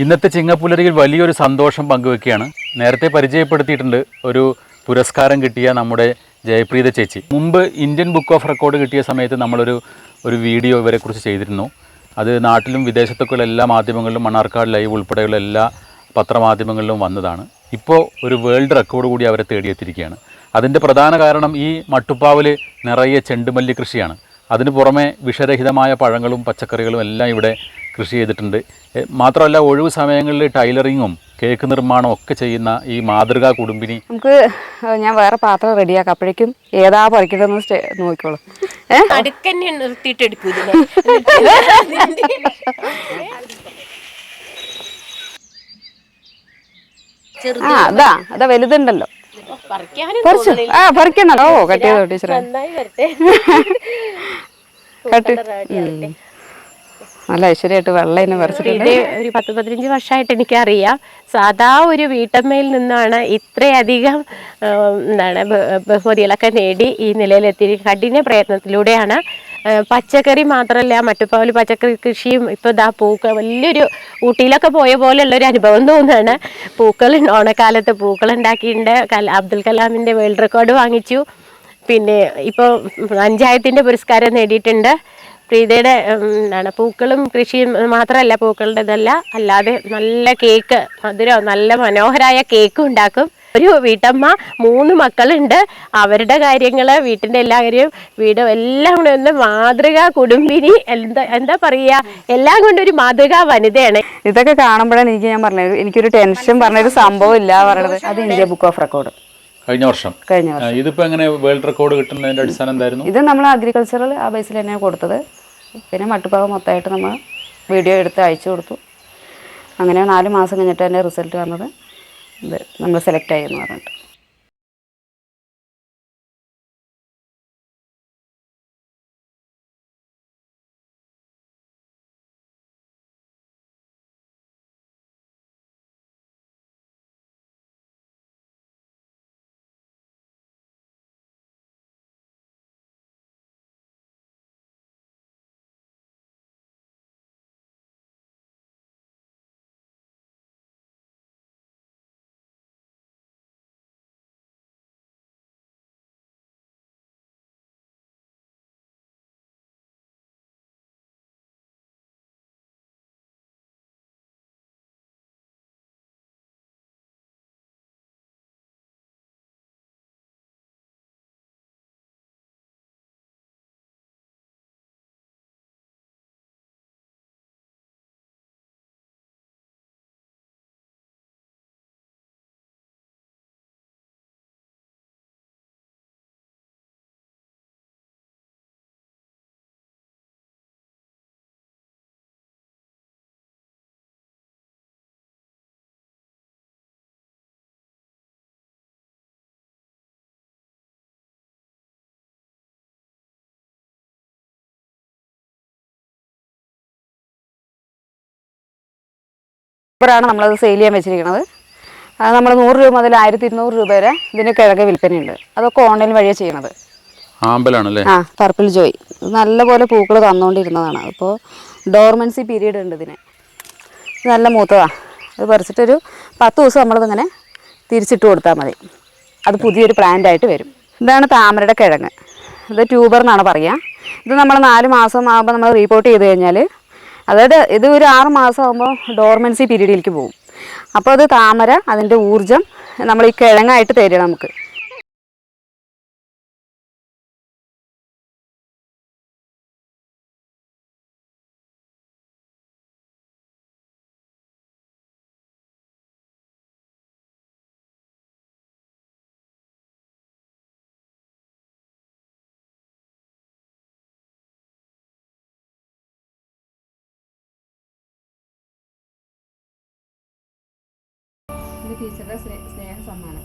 ഇന്നത്തെ ചിങ്ങപ്പുലരിയിൽ വലിയൊരു സന്തോഷം പങ്കുവെക്കുകയാണ്. നേരത്തെ പരിചയപ്പെടുത്തിയിട്ടുണ്ട് ഒരു പുരസ്കാരം കിട്ടിയ നമ്മുടെ ജയപ്രീത ചേച്ചി. മുമ്പ് ഇന്ത്യൻ ബുക്ക് ഓഫ് റെക്കോർഡ് കിട്ടിയ സമയത്ത് നമ്മളൊരു വീഡിയോ ഇവരെക്കുറിച്ച് ചെയ്തിരുന്നു. അത് നാട്ടിലും വിദേശത്തൊക്കെയുള്ള എല്ലാ മാധ്യമങ്ങളിലും മണ്ണാർക്കാട് ലൈവ് ഉൾപ്പെടെയുള്ള എല്ലാ പത്രമാധ്യമങ്ങളിലും വന്നതാണ്. ഇപ്പോൾ ഒരു വേൾഡ് റെക്കോർഡ് കൂടി അവരെ തേടിയെത്തിയിരിക്കുകയാണ്. അതിൻ്റെ പ്രധാന കാരണം ഈ മട്ടുപ്പാവിൽ നിറയെ ചെണ്ടുമല്ലി കൃഷിയാണ്. അതിന് പുറമെ വിഷരഹിതമായ പഴങ്ങളും പച്ചക്കറികളും എല്ലാം ഇവിടെ കൃഷി ചെയ്തിട്ടുണ്ട്. മാത്രമല്ല ഒഴിവ് സമയങ്ങളിൽ ടൈലറിങ്ങും കേക്ക് നിർമ്മാണം ഒക്കെ ചെയ്യുന്ന ഈ മാതൃകാ കുടുംബിനി. നമുക്ക് ഞാൻ വേറെ പാത്രം റെഡിയാക്കാം, അപ്പോഴേക്കും ഏതാ പറിക്കണമെന്ന് നോക്കിക്കോളൂ. അതാ വലുതുണ്ടല്ലോ, പറിക്കണോ? കട്ട് ചെയ്തോ ടീച്ചറെ, കട്ട്. നല്ല ഐശ്വര്യമായിട്ട് വെള്ളം പറിച്ചിട്ടുണ്ട്. ഒരു 10-15 വർഷമായിട്ട് എനിക്കറിയാം. സാധാ ഒരു വീട്ടമ്മയിൽ നിന്നാണ് ഇത്രയധികം ബഹുമതികളൊക്കെ നേടി ഈ നിലയിലെത്തി. കഠിന പ്രയത്നത്തിലൂടെയാണ്. പച്ചക്കറി മാത്രമല്ല, മട്ടുപ്പാവിൽ പച്ചക്കറി കൃഷിയും ഇപ്പോൾ പൂക്കൾ വലിയൊരു ഊട്ടിയിലൊക്കെ പോയ പോലെയുള്ളൊരു അനുഭവം തോന്നുകയാണ്. ഓണക്കാലത്ത് പൂക്കൾ ഉണ്ടാക്കിയിട്ടുണ്ട്. അബ്ദുൽ കലാമിൻ്റെ വേൾഡ് റെക്കോർഡ് വാങ്ങിച്ചു. പിന്നെ ഇപ്പോൾ പഞ്ചായത്തിൻ്റെ പുരസ്കാരം നേടിയിട്ടുണ്ട്. പ്രീതയുടെ പൂക്കളും കൃഷിയും മാത്രമല്ല, പൂക്കളുടേതല്ല, അല്ലാതെ നല്ല കേക്ക്, മധുരം നല്ല മനോഹരമായ കേക്കും ഉണ്ടാക്കും. ഒരു വീട്ടമ്മ, 3 മക്കളുണ്ട്. അവരുടെ കാര്യങ്ങൾ, വീട്ടിൻ്റെ എല്ലാ കാര്യവും, വീടും എല്ലാം കൂടെ ഒന്ന് മാതൃകാ കുടുംബിനി, എന്താ പറയുക, എല്ലാം കൊണ്ടൊരു ഒരു മാതൃകാ വനിതയാണ്. ഇതൊക്കെ കാണുമ്പോഴാണ് ഞാൻ പറഞ്ഞത്, എനിക്കൊരു ടെൻഷൻ പറഞ്ഞൊരു സംഭവം ഇല്ല പറയണത്. അത് ഇന്ത്യ ബുക്ക് ഓഫ് റെക്കോർഡ് കഴിഞ്ഞ വർഷം. ഇതിപ്പോ എങ്ങനെ വേൾഡ് റെക്കോർഡ് കിട്ടുന്നതിന്റെ അടിസ്ഥാനം എന്തായിരുന്നു? ഇത് നമ്മൾ അഗ്രികൾച്ചറൽ ആ ബേസിൽ തന്നെയാണ് കൊടുത്തത്. പിന്നെ മട്ടുപ്പാവ് മൊത്തമായിട്ട് നമ്മൾ വീഡിയോ എടുത്ത് അയച്ചു കൊടുത്തു. അങ്ങനെ 4 മാസം കഴിഞ്ഞിട്ട് തന്നെ റിസൾട്ട് വന്നത്. ഇത് നമ്മൾ സെലക്ട് ആയി എന്ന് പറഞ്ഞിട്ട്. ഇപ്പോഴാണ് നമ്മളത് സെയിൽ ചെയ്യാൻ വെച്ചിരിക്കുന്നത്. അത് നമ്മൾ 100 രൂപ മുതൽ 1200 രൂപ വരെ ഇതിന് കിഴങ്ങ് വിൽപ്പനയുണ്ട്. അതൊക്കെ ഓൺലൈൻ വഴിയാണ് ചെയ്യണത്. പർപ്പിൾ ജോയ് നല്ലപോലെ പൂക്കൾ തന്നുകൊണ്ടിരുന്നതാണ്. അപ്പോൾ ഡോർമൻസി പീരീഡ് ഉണ്ട് ഇതിന്. നല്ല മൂത്തതാണ്. അത് പറിച്ചിട്ടൊരു 10 ദിവസം നമ്മളിതിങ്ങനെ തിരിച്ചിട്ട് കൊടുത്താൽ മതി. അത് പുതിയൊരു പ്ലാന്റായിട്ട് വരും. ഇതാണ് താമരയുടെ കിഴങ്ങ്. ഇത് ട്യൂബർ എന്നാണ് പറയുക. ഇത് നമ്മൾ 4 മാസം ആകുമ്പോൾ നമ്മൾ റീപോർട്ട് ചെയ്ത് കഴിഞ്ഞാൽ, അതായത് ഇത് ഒരു 6 മാസം ആകുമ്പോൾ ഡോർമൻസി പീരീഡിലേക്ക് പോകും. അപ്പോൾ അത് താമര അതിൻ്റെ ഊർജ്ജം നമ്മൾ ഈ കിഴങ്ങായിട്ട് തരിക നമുക്ക്. ടീച്ചറുടെ സ്നേഹ സമ്മാനം.